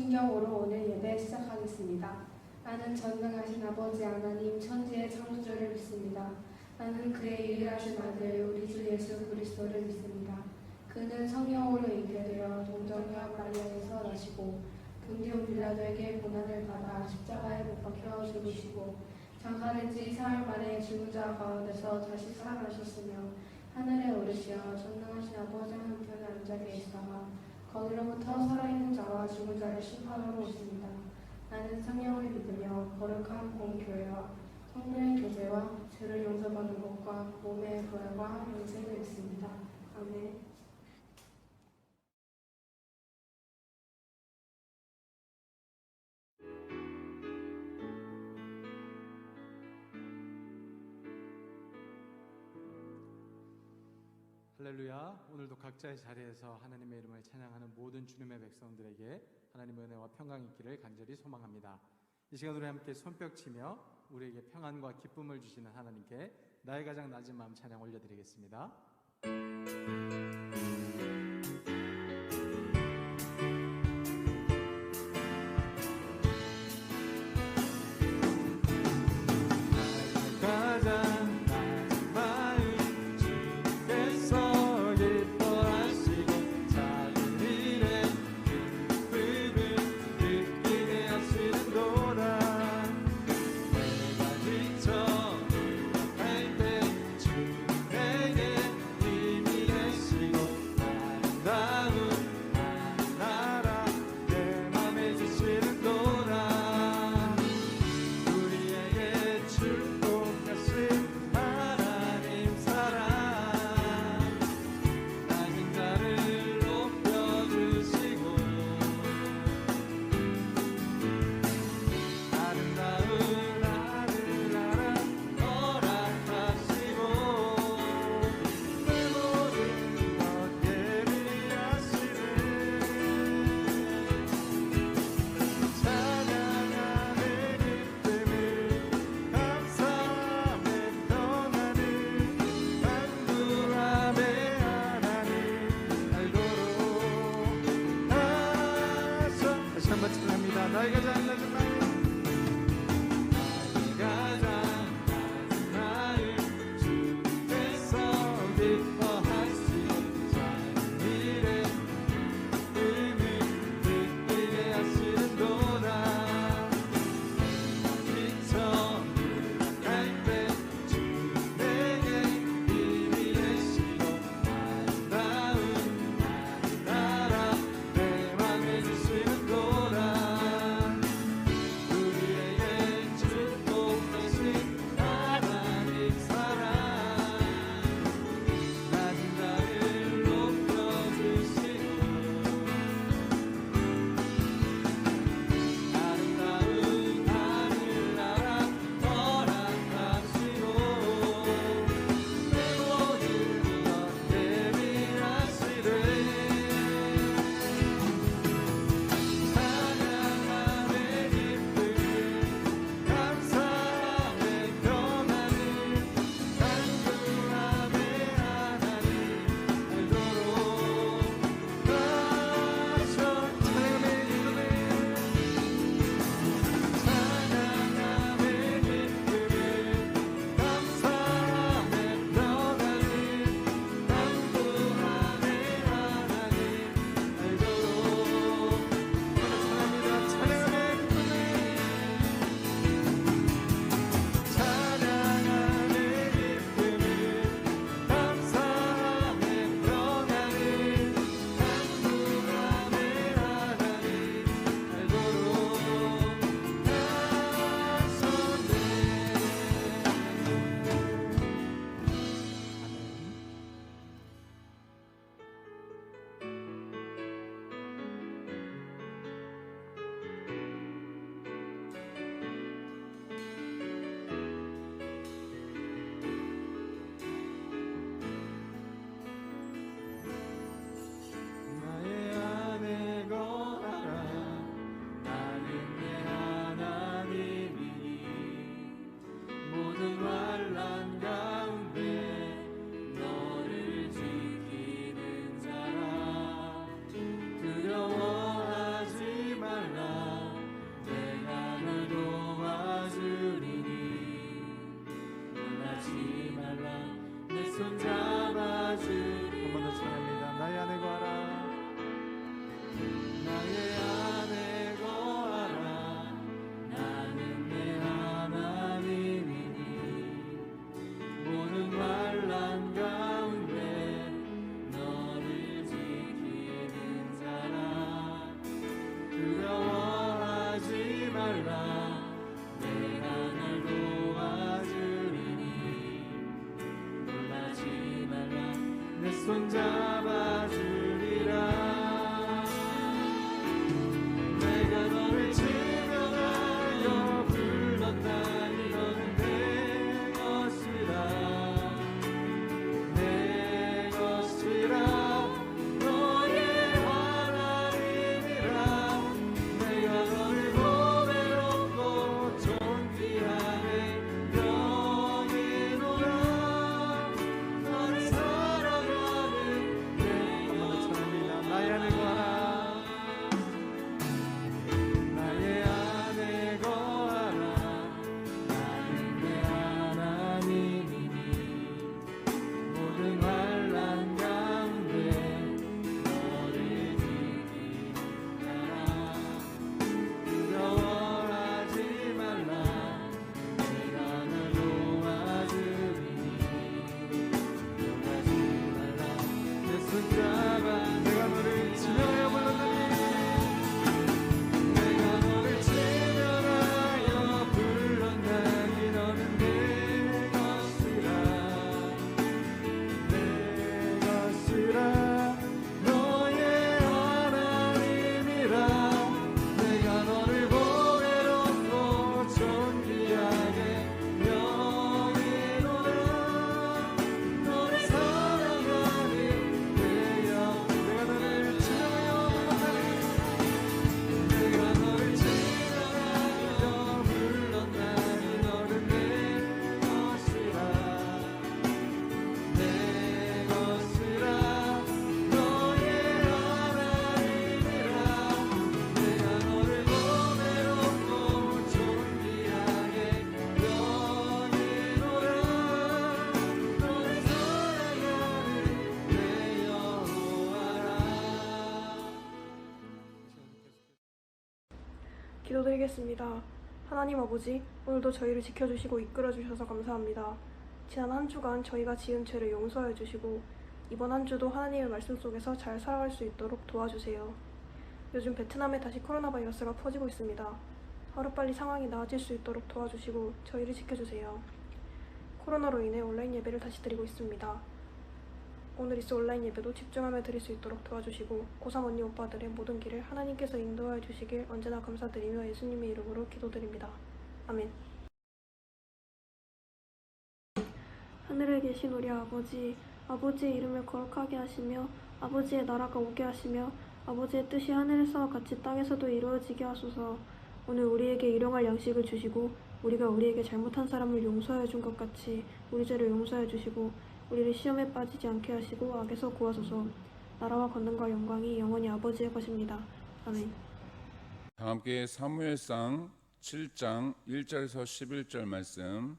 성경으로 오늘 예배 시작하겠습니다. 나는 전능하신 아버지 하나님 천지의 창조주를 믿습니다. 나는 그의 유일하신 아들 우리 주 예수 그리스도를 믿습니다. 그는 성령으로 잉태되어 동정녀 마리아에서 나시고 본디오 빌라도에게 고난을 받아 십자가에 못 박혀 죽으시고 장사된 지 사흘 만에 죽은 자 가운데서 다시 살아나셨으며 하늘에 오르시어 전능하신 아버지 한편에 앉아 계시다가 거기로부터 살아있는 자와 죽은 자를 심판하러 오십니다. 나는 성령을 믿으며 거룩한 공교회와 성도의 교제와 죄를 용서받는 것과 몸의 부활과 영생을 믿습니다. 아멘. 할렐루야. 오늘도 각자의 자리에서 하나님의 이름을 찬양하는 모든 주님의 백성들에게 하나님의 은혜와 평강이 있기를 간절히 소망합니다. 이 시간 우리 함께 손뼉치며 우리에게 평안과 기쁨을 주시는 하나님께 나의 가장 낮은 마음 찬양 올려드리겠습니다. 손 잡아주리라. 내가 너를 지명하여 불렀나니 너는 내 것이라. 내 것이라. 너의 하나님이라. 내가 너를 보배롭고 존귀하게 여기노라. 너를 사랑하는 내 영. 나의 안에 거하라. 나의 안에 거하라. 나는 내 하나님이니 모든 환난 가운데 너를 믿으라. 두려워하지 말라. 내가 널 도와주리니 두려워하지 말라. 내 손잡아. 내가 너를 지명하여 불렀느니 내가 너를 지명하여 불렀나니 너는 내 것이라. 내 것이라. 너의 하나님이라. 내가 너를 보배롭고 존귀하게 여기노라. 너를 사랑하는 내 영. 내가 너를 지명하여 불렀나니 내가 너를 지명하여 불렀나니 너는 내 것이라. 내 것이라. 너의 하나님이라. 내가 너를 보배롭고 존귀하게 여기노라. 너를 사랑하는 내 여호와라. 기도드리겠습니다. 하나님 아버지, 오늘도 저희를 지켜주시고 이끌어주셔서 감사합니다. 지난 한 주간 저희가 지은 죄를 용서해 주시고 이번 한 주도 하나님의 말씀 속에서 잘 살아갈 수 있도록 도와주세요. 요즘 베트남에 다시 코로나 바이러스가 퍼지고 있습니다. 하루빨리 상황이 나아질 수 있도록 도와주시고 저희를 지켜주세요. 코로나로 인해 온라인 예배를 다시 드리고 있습니다. 오늘 있을 온라인 예배도 집중하며 드릴 수 있도록 도와주시고 고3 언니 오빠들의 모든 길을 하나님께서 인도하여 주시길 언제나 감사드리며 예수님의 이름으로 기도드립니다. 아멘. 하늘에 계신 우리 아버지, 아버지의 이름을 거룩하게 하시며 아버지의 나라가 오게 하시며 아버지의 뜻이 하늘에서와 같이 땅에서도 이루어지게 하소서. 오늘 우리에게 일용할 양식을 주시고 우리가 우리에게 잘못한 사람을 용서해 준 것 같이 우리 죄를 용서해 주시고 우리를 시험에 빠지지 않게 하시고 악에서 구하소서. 나라와 권능과 영광이 영원히 아버지의 것입니다. 아멘. 다 함께 사무엘상 7장 1절에서 11절 말씀,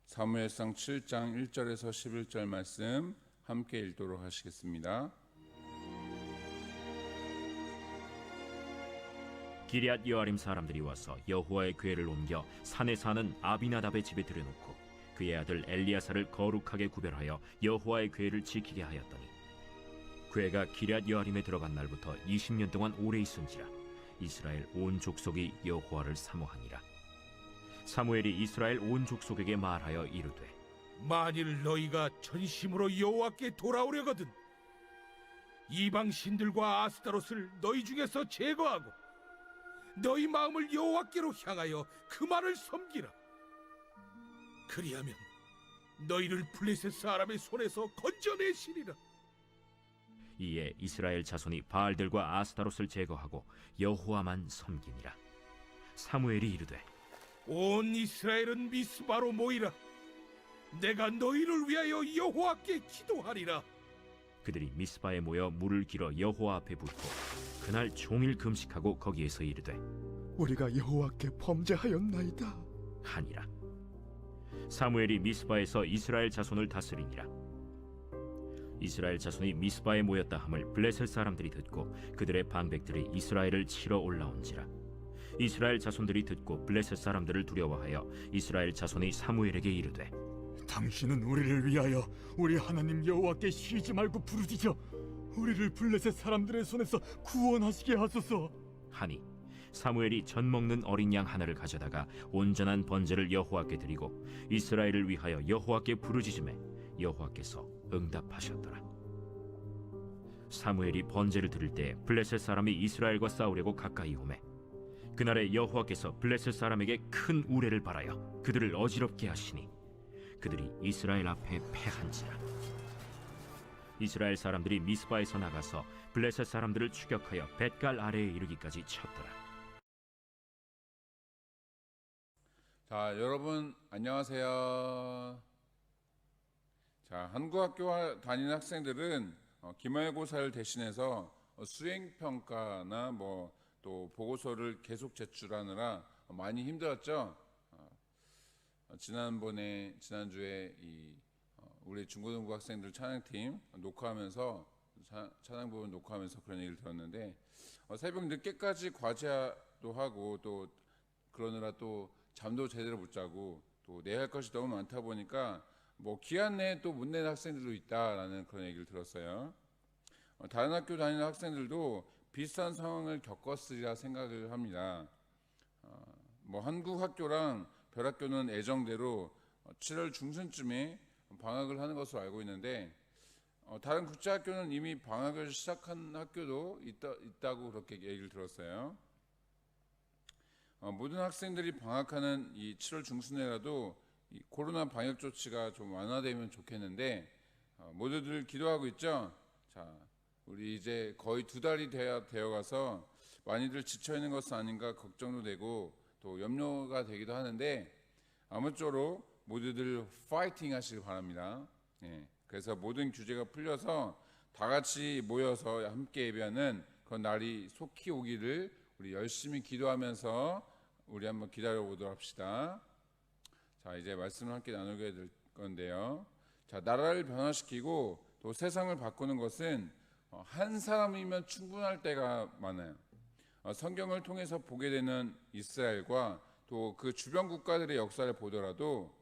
사무엘상 7장 1절에서 11절 말씀 함께 읽도록 하시겠습니다. 기럇 여아림 사람들이 와서 여호와의 궤를 옮겨 산에 사는 아비나답의 집에 들여놓고 그의 아들 엘리야사를 거룩하게 구별하여 여호와의 궤를 지키게 하였더니 궤가 기럇 여아림에 들어간 날부터 20년 동안 오래 있은지라 이스라엘 온 족속이 여호와를 사모하니라. 사무엘이 이스라엘 온 족속에게 말하여 이르되 만일 너희가 전심으로 여호와께 돌아오려거든 이방 신들과 아스타롯을 너희 중에서 제거하고 너희 마음을 여호와께로 향하여 그만을 섬기라. 그리하면 너희를 블레셋 사람의 손에서 건져내시리라. 이에 이스라엘 자손이 바알들과 아스타롯을 제거하고 여호와만 섬기니라. 사무엘이 이르되 온 이스라엘은 미스바로 모이라. 내가 너희를 위하여 여호와께 기도하리라. 그들이 미스바에 모여 물을 길어 여호와 앞에 붓고 그날 종일 금식하고 거기에서 이르되 우리가 여호와께 범죄하였나이다 하니라. 사무엘이 미스바에서 이스라엘 자손을 다스리니라. 이스라엘 자손이 미스바에 모였다 함을 블레셋 사람들이 듣고 그들의 방백들이 이스라엘을 치러 올라온지라. 이스라엘 자손들이 듣고 블레셋 사람들을 두려워하여 이스라엘 자손이 사무엘에게 이르되 당신은 우리를 위하여 우리 하나님 여호와께 쉬지 말고 부르짖어 우리를 블레셋 사람들의 손에서 구원하시게 하소서 하니 사무엘이 전 먹는 어린 양 하나를 가져다가 온전한 번제를 여호와께 드리고 이스라엘을 위하여 여호와께 부르짖음에 여호와께서 응답하셨더라. 사무엘이 번제를 드릴 때 블레셋 사람이 이스라엘과 싸우려고 가까이 오매 그날에 여호와께서 블레셋 사람에게 큰 우레를 발하여 그들을 어지럽게 하시니 그들이 이스라엘 앞에 패한지라. 이스라엘 사람들이 미스바에서 나가서 블레셋 사람들을 추격하여 벳갈 아래에 이르기까지 쳤더라. 자, 여러분 안녕하세요. 자, 한국 학교 다니는 학생들은 기말고사를 대신해서 수행 평가나 또 보고서를 계속 제출하느라 많이 힘들었죠. 지난주에 우리 중고등부 학생들 찬양팀 녹화하면서 찬양 부분 녹화하면서 그런 얘기를 들었는데 새벽 늦게까지 과제도 하고 또 그러느라 또 잠도 제대로 못 자고 또 내야 할 것이 너무 많다 보니까 기한 내에 또 못 낸 학생들도 있다라는 그런 얘기를 들었어요. 다른 학교 다니는 학생들도 비슷한 상황을 겪었으리라 생각을 합니다. 한국 학교랑 별학교는 예정대로 7월 중순쯤에 방학을 하는 것으로 알고 있는데 다른 국제학교는 이미 방학을 시작한 학교도 있다고 그렇게 얘기를 들었어요. 모든 학생들이 방학하는 이 7월 중순에라도 이 코로나 방역 조치가 좀 완화되면 좋겠는데 모두들 기도하고 있죠. 자, 우리 이제 거의 2달이 되어가서 많이들 지쳐 있는 것은 아닌가 걱정도 되고 또 염려가 되기도 하는데 아무쪼록 모두들 파이팅 하시기 바랍니다. 그래서 모든 규제가 풀려서 다 같이 모여서 함께 예배하는 그런 날이 속히 오기를 우리 열심히 기도하면서 우리 한번 기다려 보도록 합시다. 자, 이제 말씀을 함께 나누게 될 건데요. 자, 나라를 변화시키고 또 세상을 바꾸는 것은 한 사람이면 충분할 때가 많아요. 성경을 통해서 보게 되는 이스라엘과 또 그 주변 국가들의 역사를 보더라도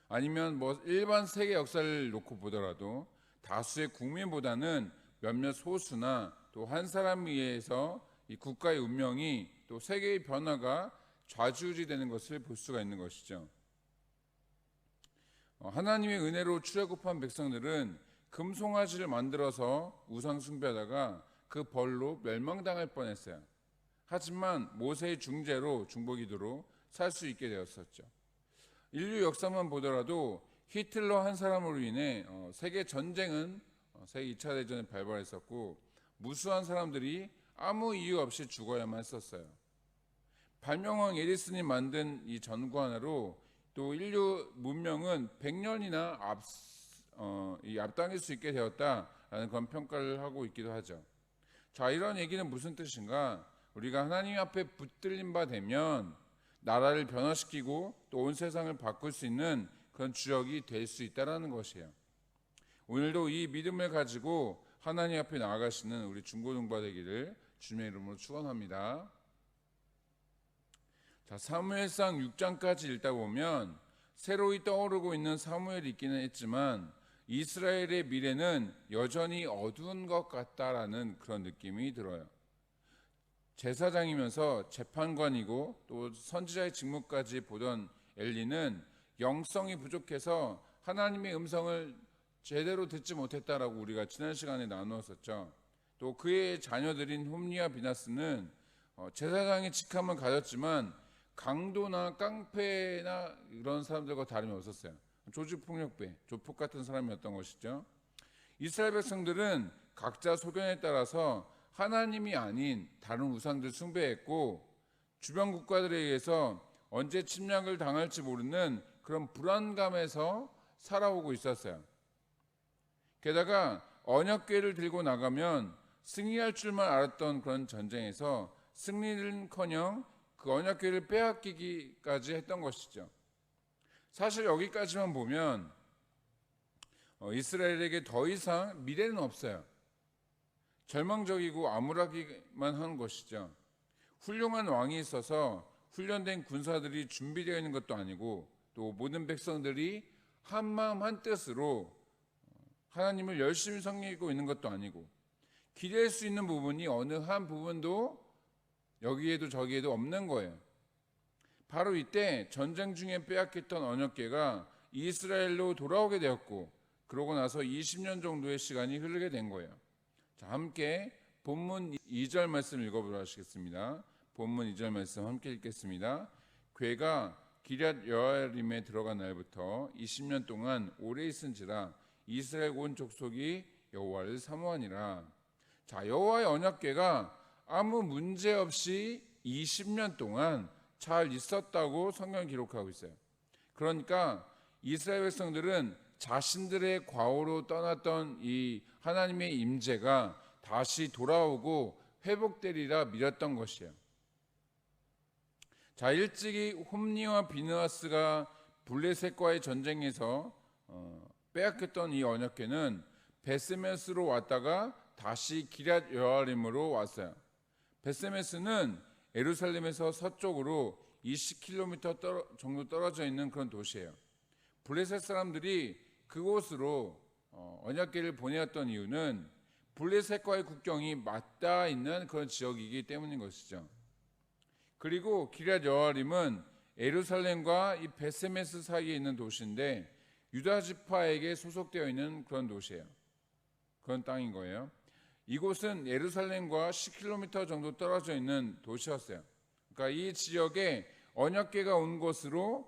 아니면 일반 세계 역사를 놓고 보더라도 다수의 국민보다는 몇몇 소수나 또 한 사람에 의해서 이 국가의 운명이 또 세계의 변화가 좌지우지되는 것을 볼 수가 있는 것이죠. 하나님의 은혜로 출애굽한 백성들은 금송아지를 만들어서 우상 숭배하다가 그 벌로 멸망당할 뻔했어요. 하지만 모세의 중보기도로 살 수 있게 되었었죠. 인류 역사만 보더라도 히틀러 한 사람으로 인해 세계 전쟁은 세계 2차 대전을 발발했었고 무수한 사람들이 아무 이유 없이 죽어야만 했었어요. 발명왕 에디슨이 만든 이 전구 하나로 또 인류 문명은 100년이나 앞당길 수 있게 되었다라는 그런 평가를 하고 있기도 하죠. 자, 이런 얘기는 무슨 뜻인가? 우리가 하나님 앞에 붙들린 바 되면 나라를 변화시키고 또 온 세상을 바꿀 수 있는 그런 주역이 될 수 있다는 것이에요. 오늘도 이 믿음을 가지고 하나님 앞에 나아가시는 우리 중고등부 되기를 주님의 이름으로 축원합니다. 자, 사무엘상 6장까지 읽다 보면 새로이 떠오르고 있는 사무엘이 있기는 했지만 이스라엘의 미래는 여전히 어두운 것 같다라는 그런 느낌이 들어요. 제사장이면서 재판관이고 또 선지자의 직무까지 보던 엘리는 영성이 부족해서 하나님의 음성을 제대로 듣지 못했다라고 우리가 지난 시간에 나누었었죠. 또 그의 자녀들인 홈리와 비나스는 제사장의 직함을 가졌지만 강도나 깡패나 이런 사람들과 다름이 없었어요. 조직폭력배, 조폭 같은 사람이었던 것이죠. 이스라엘 백성들은 각자 소견에 따라서 하나님이 아닌 다른 우상들 숭배했고 주변 국가들에 의해서 언제 침략을 당할지 모르는 그런 불안감에서 살아오고 있었어요. 게다가 언약궤를 들고 나가면 승리할 줄만 알았던 그런 전쟁에서 승리는커녕 그 언약궤를 빼앗기기까지 했던 것이죠. 사실 여기까지만 보면 이스라엘에게 더 이상 미래는 없어요. 절망적이고 암울하기만 하는 것이죠. 훌륭한 왕이 있어서 훈련된 군사들이 준비되어 있는 것도 아니고 또 모든 백성들이 한 마음 한 뜻으로 하나님을 열심히 섬기고 있는 것도 아니고 기대할 수 있는 부분이 어느 한 부분도 여기에도 저기에도 없는 거예요. 바로 이때 전쟁 중에 빼앗겼던 언약궤가 이스라엘로 돌아오게 되었고 그러고 나서 20년 정도의 시간이 흐르게 된 거예요. 자, 함께 본문 2절 말씀 읽어보도록 하시겠습니다. 본문 2절 말씀 함께 읽겠습니다. 괴가 기럇 여아림에 들어간 날부터 20년 동안 오래 있은지라 이스라엘 온 족속이 여호와를 사모하니라. 자, 여호와의 언약궤가 아무 문제 없이 20년 동안 잘 있었다고 성경이 기록하고 있어요. 그러니까 이스라엘 백성들은 자신들의 과오로 떠났던 이 하나님의 임재가 다시 돌아오고 회복되리라 믿었던 것이에요. 자, 일찍이 홈니와 비느하스가 블레셋과의 전쟁에서 빼앗겼던 이 언약궤는 베스메스로 왔다가 다시 기럇 여아림으로 왔어요. 베스메스는 예루살렘에서 서쪽으로 20km 정도 떨어져 있는 그런 도시예요. 블레셋 사람들이 그곳으로 언약궤를 보내었던 이유는 블레셋과의 국경이 맞닿아 있는 그런 지역이기 때문인 것이죠. 그리고 기럇 여아림은 예루살렘과 이 베스메스 사이에 있는 도시인데 유다 지파에게 소속되어 있는 그런 도시예요. 그런 땅인 거예요. 이곳은 예루살렘과 10km 정도 떨어져 있는 도시였어요. 그러니까 이 지역에 언약궤가 온 곳으로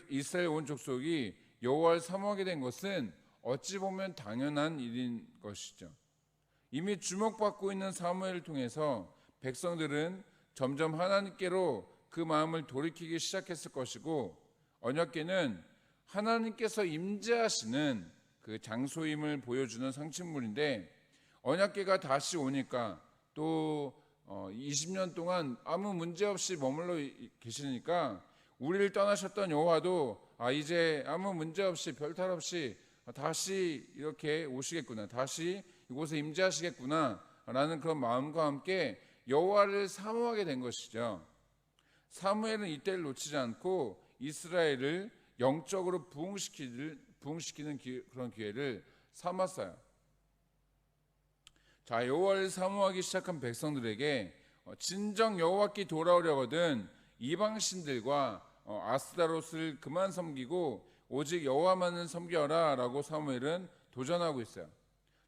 이스라엘 온 족속이 여호와를 사모하게 된 것은 어찌 보면 당연한 일인 것이죠. 이미 주목받고 있는 사무엘을 통해서 백성들은 점점 하나님께로 그 마음을 돌이키기 시작했을 것이고, 언약궤는 하나님께서 임재하시는 그 장소임을 보여주는 상징물인데, 언약궤가 다시 오니까 또 20년 동안 아무 문제 없이 머물러 계시니까 우리를 떠나셨던 여호와도 이제 아무 문제 없이 별탈 없이 다시 이렇게 오시겠구나, 다시 이곳에 임재하시겠구나 라는 그런 마음과 함께 여호와를 사모하게 된 것이죠. 사무엘은 이때를 놓치지 않고 이스라엘을 영적으로 부흥시키는 그런 기회를 삼았어요. 자, 여호와를 사모하기 시작한 백성들에게 진정 여호와께 돌아오려거든 이방신들과 아스타롯을 그만 섬기고 오직 여호와만을 섬겨라 라고 사무엘은 도전하고 있어요.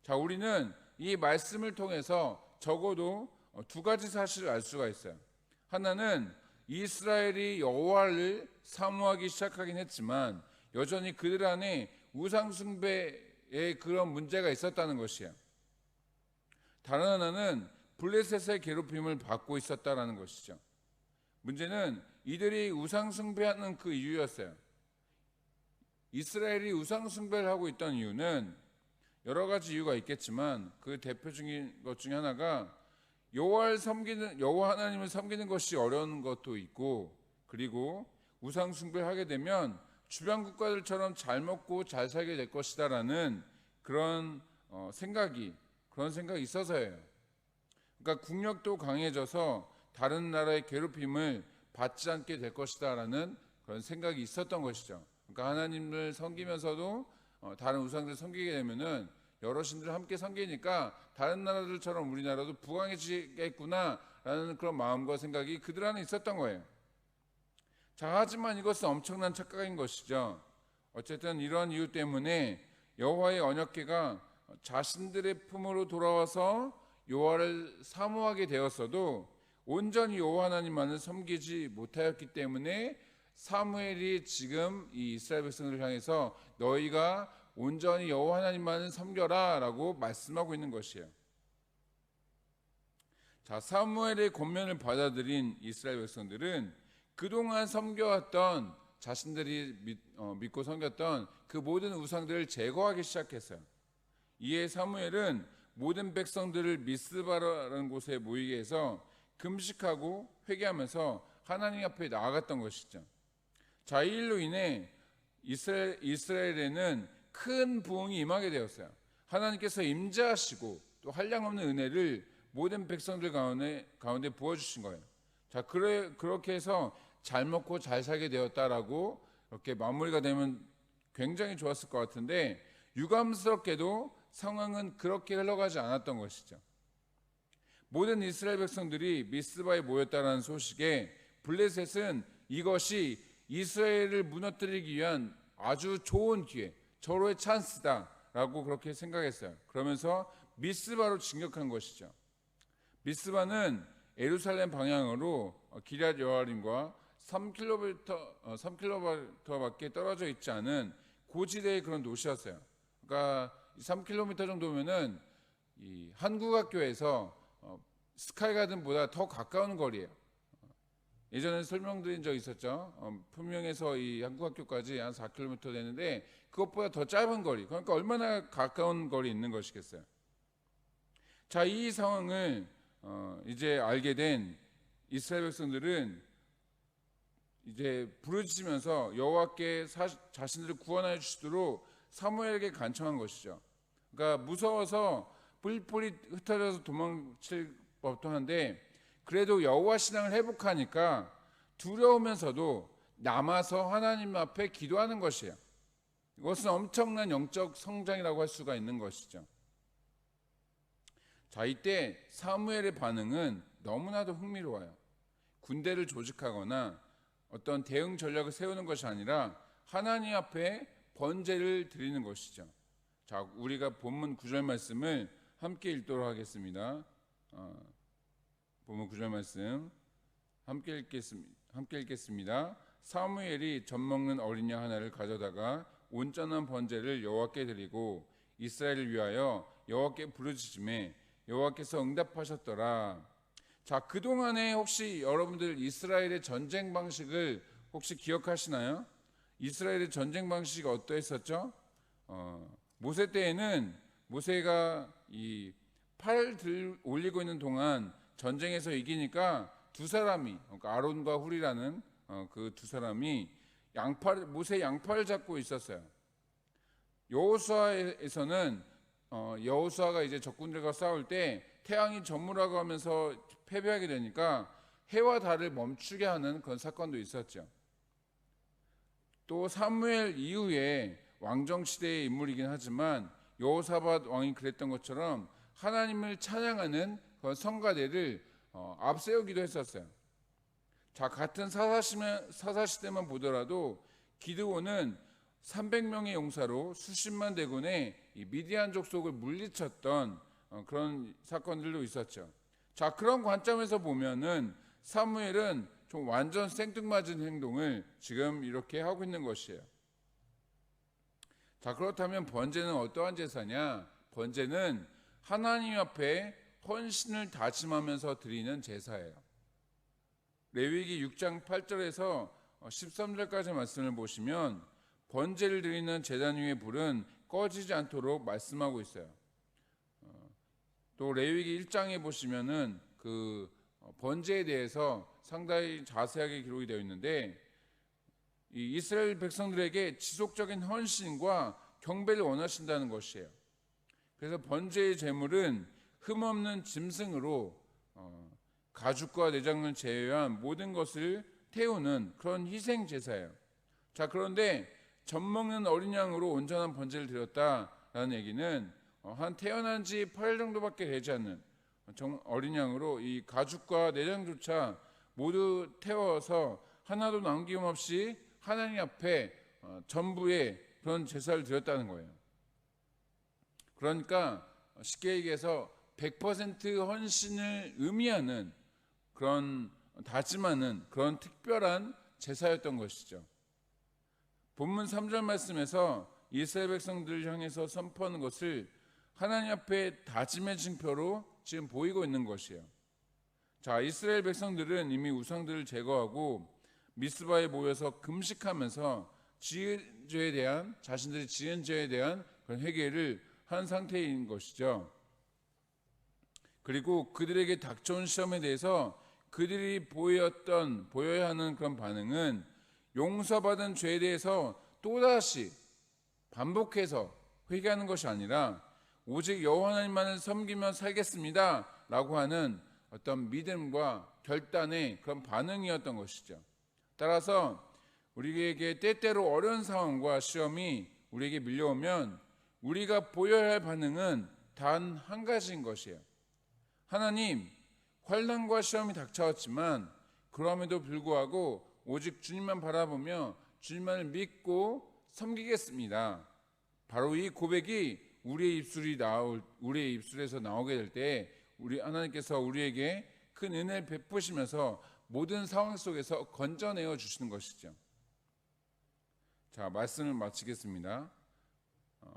자, 우리는 이 말씀을 통해서 적어도 두 가지 사실을 알 수가 있어요. 하나는 이스라엘이 여호와를 사모하기 시작하긴 했지만 여전히 그들 안에 우상숭배의 그런 문제가 있었다는 것이에요. 다른 하나는 블레셋의 괴롭힘을 받고 있었다는 것이죠. 문제는 이들이 우상숭배하는 그 이유였어요. 이스라엘이 우상숭배를 하고 있던 이유는 여러 가지 이유가 있겠지만 그 대표적인 것 중에 하나가 여호와 하나님을 섬기는 것이 어려운 것도 있고, 그리고 우상숭배를 하게 되면 주변 국가들처럼 잘 먹고 잘 살게 될 것이다라는 그런 생각이 있어서예요. 그러니까 국력도 강해져서 다른 나라의 괴롭힘을 받지 않게 될 것이다라는 그런 생각이 있었던 것이죠. 그러니까 하나님을 섬기면서도 다른 우상들을 섬기게 되면은 여러 신들을 함께 섬기니까 다른 나라들처럼 우리나라도 부강해지겠구나라는 그런 마음과 생각이 그들 안에 있었던 거예요. 자, 하지만 이것은 엄청난 착각인 것이죠. 어쨌든 이런 이유 때문에 여호와의 언약궤가 자신들의 품으로 돌아와서 여호와를 사모하게 되었어도 온전히 여호와 하나님만을 섬기지 못하였기 때문에 사무엘이 지금 이 이스라엘 백성들을 향해서 너희가 온전히 여호와 하나님만을 섬겨라 라고 말씀하고 있는 것이에요. 자, 사무엘의 권면을 받아들인 이스라엘 백성들은 그동안 섬겨왔던 자신들이 믿고 섬겼던 그 모든 우상들을 제거하기 시작했어요. 이에 사무엘은 모든 백성들을 미스바라는 곳에 모이게 해서 금식하고 회개하면서 하나님 앞에 나아갔던 것이죠. 자, 이 일로 인해 이스라엘에는 큰 부흥이 임하게 되었어요. 하나님께서 임재하시고 또 한량없는 은혜를 모든 백성들 가운데 부어주신 거예요. 자, 그렇게 해서 잘 먹고 잘 살게 되었다라고 이렇게 마무리가 되면 굉장히 좋았을 것 같은데, 유감스럽게도 상황은 그렇게 흘러가지 않았던 것이죠. 모든 이스라엘 백성들이 미스바에 모였다는 소식에 블레셋은 이것이 이스라엘을 무너뜨리기 위한 아주 좋은 기회, 절호의 찬스다 라고 그렇게 생각했어요. 그러면서 미스바로 진격한 것이죠. 미스바는 예루살렘 방향으로 기럇 여아림과 3km밖에 떨어져 있지 않은 고지대의 그런 도시였어요. 그러니까 3km 정도면은 이 한국학교에서 스카이가든보다 더 가까운 거리예요. 예전에 설명드린 적 있었죠. 품명에서 이 한국학교까지 한 4km 되는데 그것보다 더 짧은 거리. 그러니까 얼마나 가까운 거리 있는 것이겠어요. 자, 이 상황을 이제 알게 된 이스라엘 백성들은 이제 부르짖으면서 여호와께 자신들을 구원하여 주시도록 사무엘에게 간청한 것이죠. 그러니까 무서워서 뿔뿔이 흩어져서 도망칠 법도 한데 그래도 여호와 신앙을 회복하니까 두려우면서도 남아서 하나님 앞에 기도하는 것이에요. 이것은 엄청난 영적 성장이라고 할 수가 있는 것이죠. 자, 이때 사무엘의 반응은 너무나도 흥미로워요. 군대를 조직하거나 어떤 대응 전략을 세우는 것이 아니라 하나님 앞에 번제를 드리는 것이죠. 자, 우리가 본문 9절 말씀을 함께 읽도록 하겠습니다. 본문 9절 말씀 함께 읽겠습니다. 사무엘이 젖먹는 어린 양 하나를 가져다가 온전한 번제를 여호와께 드리고 이스라엘을 위하여 여호와께 부르짖음에 여호와께서 응답하셨더라. 자, 그동안에 혹시 여러분들 이스라엘의 전쟁 방식을 혹시 기억하시나요? 이스라엘의 전쟁 방식이 어떠했었죠? 모세 때에는 모세가 이 팔 올리고 있는 동안 전쟁에서 이기니까 두 사람이, 그러니까 아론과 훌이라는 그 두 사람이 모세 양팔을 잡고 있었어요. 여호수아에서는 여호수아가 이제 적군들과 싸울 때 태양이 저물어가고 하면서 패배하게 되니까 해와 달을 멈추게 하는 그런 사건도 있었죠. 또 사무엘 이후에 왕정 시대의 인물이긴 하지만 여호사밧 왕이 그랬던 것처럼 하나님을 찬양하는 그런 성가대를 앞세우기도 했었어요. 자, 같은 사사시대만 보더라도 기드온은 300명의 용사로 수십만 대군의 미디안 족속을 물리쳤던 그런 사건들도 있었죠. 자, 그런 관점에서 보면은 사무엘은 좀 완전 생뚱맞은 행동을 지금 이렇게 하고 있는 것이에요. 자, 그렇다면 번제는 어떠한 제사냐? 번제는 하나님 앞에 헌신을 다짐하면서 드리는 제사예요. 레위기 6장 8절에서 13절까지 말씀을 보시면 번제를 드리는 제단 위의 불은 꺼지지 않도록 말씀하고 있어요. 또 레위기 1장에 보시면은 그 번제에 대해서 상당히 자세하게 기록이 되어 있는데 이 이스라엘 백성들에게 지속적인 헌신과 경배를 원하신다는 것이에요. 그래서 번제의 제물은 흠없는 짐승으로 가죽과 내장을 제외한 모든 것을 태우는 그런 희생 제사예요. 자, 그런데 젖먹는 어린 양으로 온전한 번제를 드렸다라는 얘기는 한 태어난 지 8일 정도밖에 되지 않는 어린 양으로 이 가죽과 내장조차 모두 태워서 하나도 남김없이 하나님 앞에 전부의 그런 제사를 드렸다는 거예요. 그러니까 쉽게 얘기해서 100% 헌신을 의미하는 그런 다짐하는 그런 특별한 제사였던 것이죠. 본문 3절 말씀에서 이스라엘 백성들을 향해서 선포하는 것을 하나님 앞에 다짐의 증표로 지금 보이고 있는 것이에요. 자, 이스라엘 백성들은 이미 우상들을 제거하고 미스바에 모여서 금식하면서 자신들이 지은 죄에 대한 그런 회개를 한 상태인 것이죠. 그리고 그들에게 닥쳐온 시험에 대해서 그들이 보여야 하는 그런 반응은 용서받은 죄에 대해서 또다시 반복해서 회개하는 것이 아니라 오직 여호와 하나님만을 섬기며 살겠습니다 라고 하는 어떤 믿음과 결단의 그런 반응이었던 것이죠. 따라서 우리에게 때때로 어려운 상황과 시험이 우리에게 밀려오면 우리가 보여야 할 반응은 단 한 가지인 것이에요. 하나님, 환난과 시험이 닥쳐왔지만 그럼에도 불구하고 오직 주님만 바라보며 주님만을 믿고 섬기겠습니다. 바로 이 고백이 우리의 입술에서 나오게 될 때 우리 하나님께서 우리에게 큰 은혜를 베푸시면서 모든 상황 속에서 건져내어 주시는 것이죠. 자, 말씀을 마치겠습니다.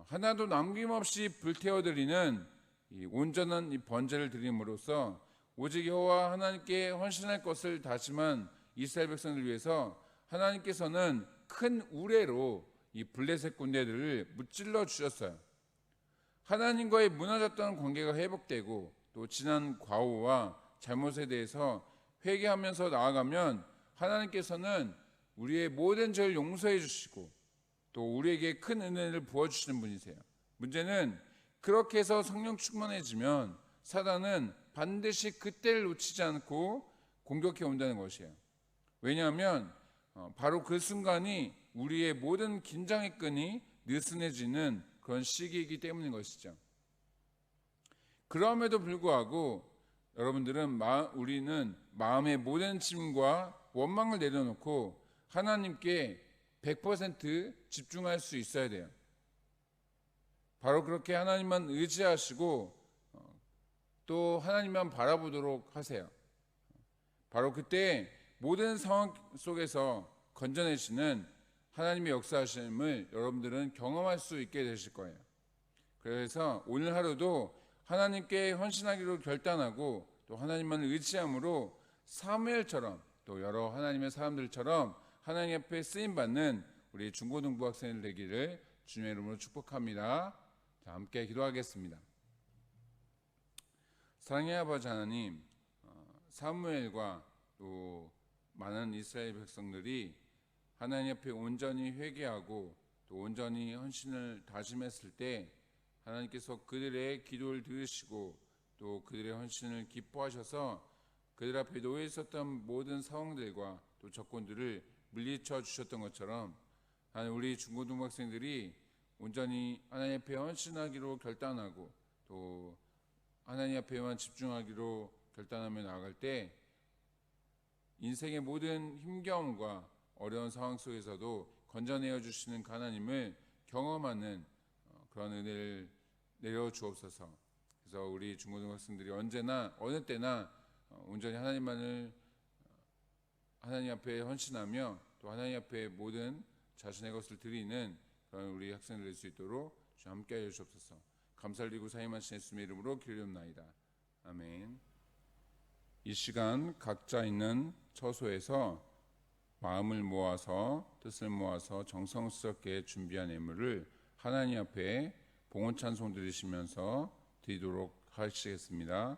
하나도 남김없이 불태워드리는 이 온전한 이 번제를 드림으로써 오직 여호와 하나님께 헌신할 것을 다짐한 이스라엘 백성들을 위해서 하나님께서는 큰 우레로 이 블레셋 군대들을 무찔러 주셨어요. 하나님과의 무너졌던 관계가 회복되고 또 지난 과오와 잘못에 대해서 회개하면서 나아가면 하나님께서는 우리의 모든 죄를 용서해 주시고 또 우리에게 큰 은혜를 부어주시는 분이세요. 문제는 그렇게 해서 성령 충만해지면 사단은 반드시 그때를 놓치지 않고 공격해 온다는 것이에요. 왜냐하면 바로 그 순간이 우리의 모든 긴장의 끈이 느슨해지는 그런 시기이기 때문인 것이죠. 그럼에도 불구하고 우리는 마음의 모든 짐과 원망을 내려놓고 하나님께 100% 집중할 수 있어야 돼요. 바로 그렇게 하나님만 의지하시고 또 하나님만 바라보도록 하세요. 바로 그때 모든 상황 속에서 건져내시는 하나님의 역사하심을 여러분들은 경험할 수 있게 되실 거예요. 그래서 오늘 하루도 하나님께 헌신하기로 결단하고 또 하나님만 의지함으로 사무엘처럼 또 여러 하나님의 사람들처럼 하나님 앞에 쓰임받는 우리 중고등부 학생들 되기를 주님의 이름으로 축복합니다. 자, 함께 기도하겠습니다. 사랑의 아버지 하나님, 사무엘과 또 많은 이스라엘 백성들이 하나님 앞에 온전히 회개하고 또 온전히 헌신을 다짐했을 때 하나님께서 그들의 기도를 들으시고 또 그들의 헌신을 기뻐하셔서 그들 앞에 놓여 있었던 모든 상황들과 또 적군들을 물리쳐 주셨던 것처럼 우리 중고등부 학생들이 온전히 하나님 앞에 헌신하기로 결단하고 또 하나님 앞에만 집중하기로 결단하며 나아갈 때 인생의 모든 힘겨움과 어려운 상황 속에서도 건져내어 주시는 하나님을 경험하는 그런 은혜를 내려 주옵소서. 그래서 우리 중고등부 학생들이 언제나 어느 때나 온전히 하나님 앞에 헌신하며 또 하나님 앞에 모든 자신의 것을 드리는 그런 우리 학생들 될 수 있도록 주 함께하여 주옵소서. 감사드리고 사임하신 예수님의 이름으로 기도드립나이다. 아멘. 이 시간 각자 있는 처소에서 마음을 모아서 뜻을 모아서 정성스럽게 준비한 예물을 하나님 앞에 봉헌 찬송 드리시면서 드리도록 하시겠습니다.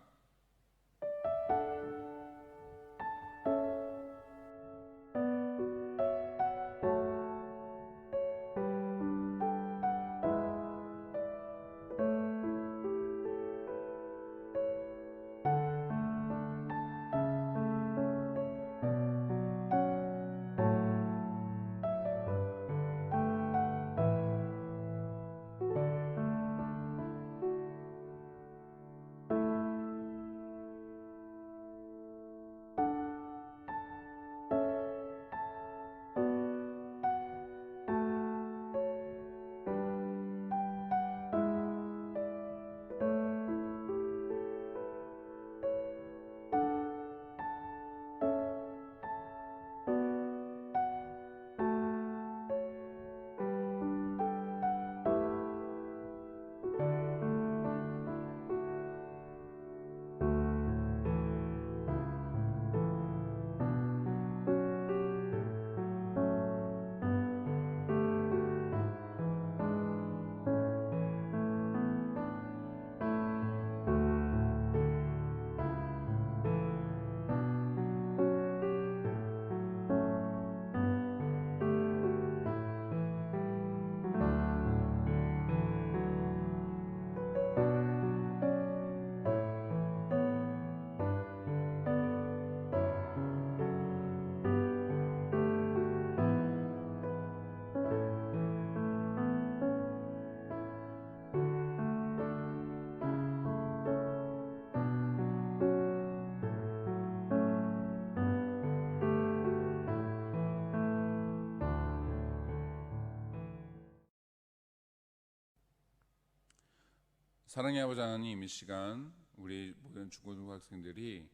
사랑의 아버지 하나님, 이 시간 우리 모든 중고등부 학생들이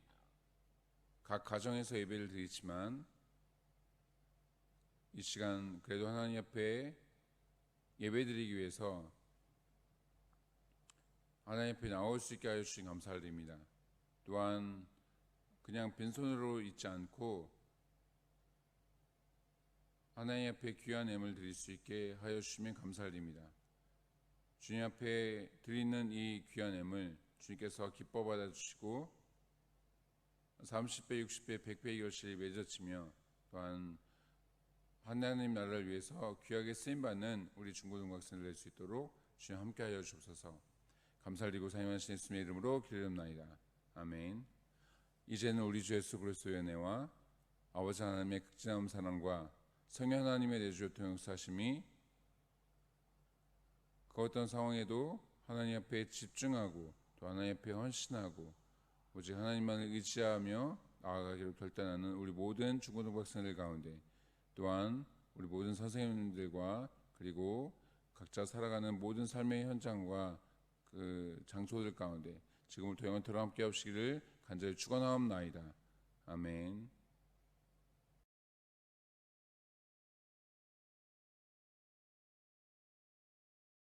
각 가정에서 예배를 드리지만 이 시간 그래도 하나님 앞에 예배드리기 위해서 하나님 앞에 나올 수 있게 하여 주신 감사를 드립니다. 또한 그냥 빈손으로 있지 않고 하나님 앞에 귀한 예물을 드릴 수 있게 하여 주시면 감사를 드립니다. 주님 앞에 드리는 이 귀한 예물 주님께서 기뻐 받아주시고 30배, 60배, 100배의 결실이 맺어지며 또한 하나님 나라를 위해서 귀하게 쓰임받는 우리 중고등부 학생들 될 수 있도록 주님 함께 하여 주옵소서. 감사를 드리고 사용하신 예수님의 이름으로 기도드립니다. 아멘. 이제는 우리 주 예수 그리스도의 은혜와 아버지 하나님의 극진한 사랑과 성령 하나님의 내주 통역사심이 그 어떤 상황에도 하나님 앞에 집중하고 또 하나님 앞에 헌신하고 오직 하나님만을 의지하며 나아가기로 결단하는 우리 모든 중고등부 학생들 가운데 또한 우리 모든 선생님들과 그리고 각자 살아가는 모든 삶의 현장과 그 장소들 가운데 지금부터 영원토록 함께 하시기를 간절히 축원하옵나이다. 아멘.